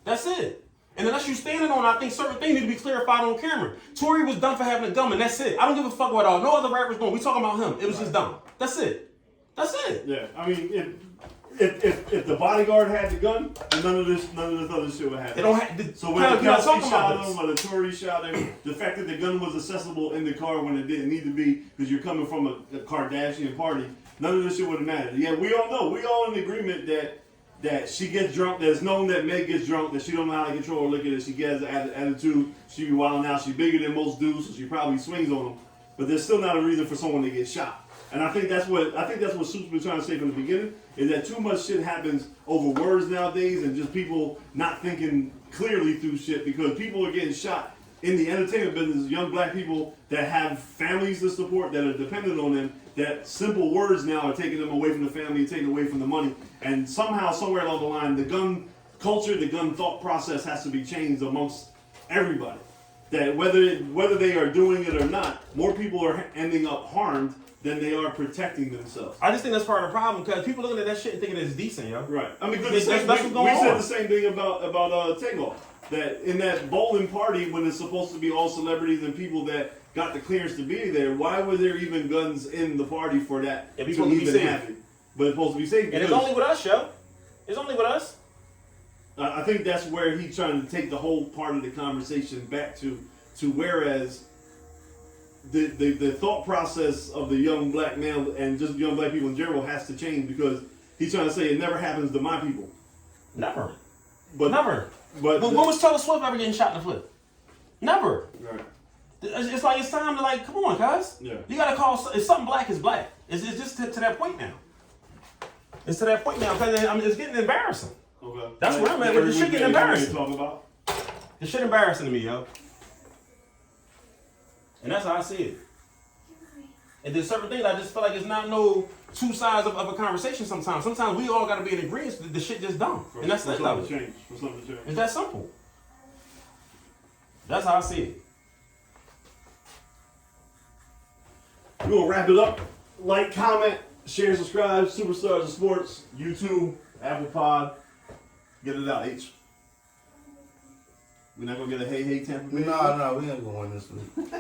That's it. And unless you standing on, I think certain things need to be clarified on camera. Tory was done for having a gun, and that's it. I don't give a fuck what all no other rappers doing. We talking about him. It was just dumb. That's it. That's it. Yeah. I mean, if the bodyguard had the gun, then none of this other shit would happen. They don't have. So when the you're not Kelsey talking shot about him, this. or the Tory shot him, the fact that the gun was accessible in the car when it didn't need to be because you're coming from a Kardashian party, none of this shit would have mattered. Yeah, we all know, we all in agreement that she gets drunk, that it's known that Meg gets drunk, that she don't know how to control her liquor, that she gets an attitude, she be wilding out, she bigger than most dudes, so she probably swings on them. But there's still not a reason for someone to get shot. And I think that's what Soup's been trying to say from the beginning, is that too much shit happens over words nowadays and just people not thinking clearly through shit because people are getting shot in the entertainment business, young black people that have families to support, that are dependent on them, that simple words now are taking them away from the family, taking away from the money. And somehow, somewhere along the line, the gun culture, the gun thought process has to be changed amongst everybody. That whether they are doing it or not, more people are ending up harmed than they are protecting themselves. I just think that's part of the problem because people looking at that shit and thinking it's decent, yo. Right. I mean, That's because what's we going said on. the same thing about Takeoff. That in that bowling party, when it's supposed to be all celebrities and people that got the clearance to be there, why were there even guns in the party for that If to it's supposed to be even safe. happen? But it's supposed to be safe. And it's because only with us, yo. It's only with us. I think that's where he's trying to take the whole part of the conversation back to whereas the thought process of the young black male and just young black people in general has to change because he's trying to say it never happens to my people. Never. But Never. But when was Taylor Swift ever getting shot in the foot? Never. right. It's like it's time to come on, cuz. Yeah. You gotta call. If something black is black. It's just to that point now. It's to that point now because it's getting embarrassing. Okay. That's where I'm at, but the shit getting embarrassing. Talk about. The shit embarrassing to me, yo. And that's how I see it. And there's certain things I just feel like it's not no two sides of a conversation sometimes. Sometimes we all gotta be in agreement that the shit just dumb. And that's for it, something though. to change. For something to change. It's that simple. That's how I see it. We're gonna wrap it up. Like, comment, share, subscribe. Superstars of Sports, YouTube, Apple Pod. Get it out, H. We're not gonna get a hey Tampa Bay. Nah, we ain't gonna win this week.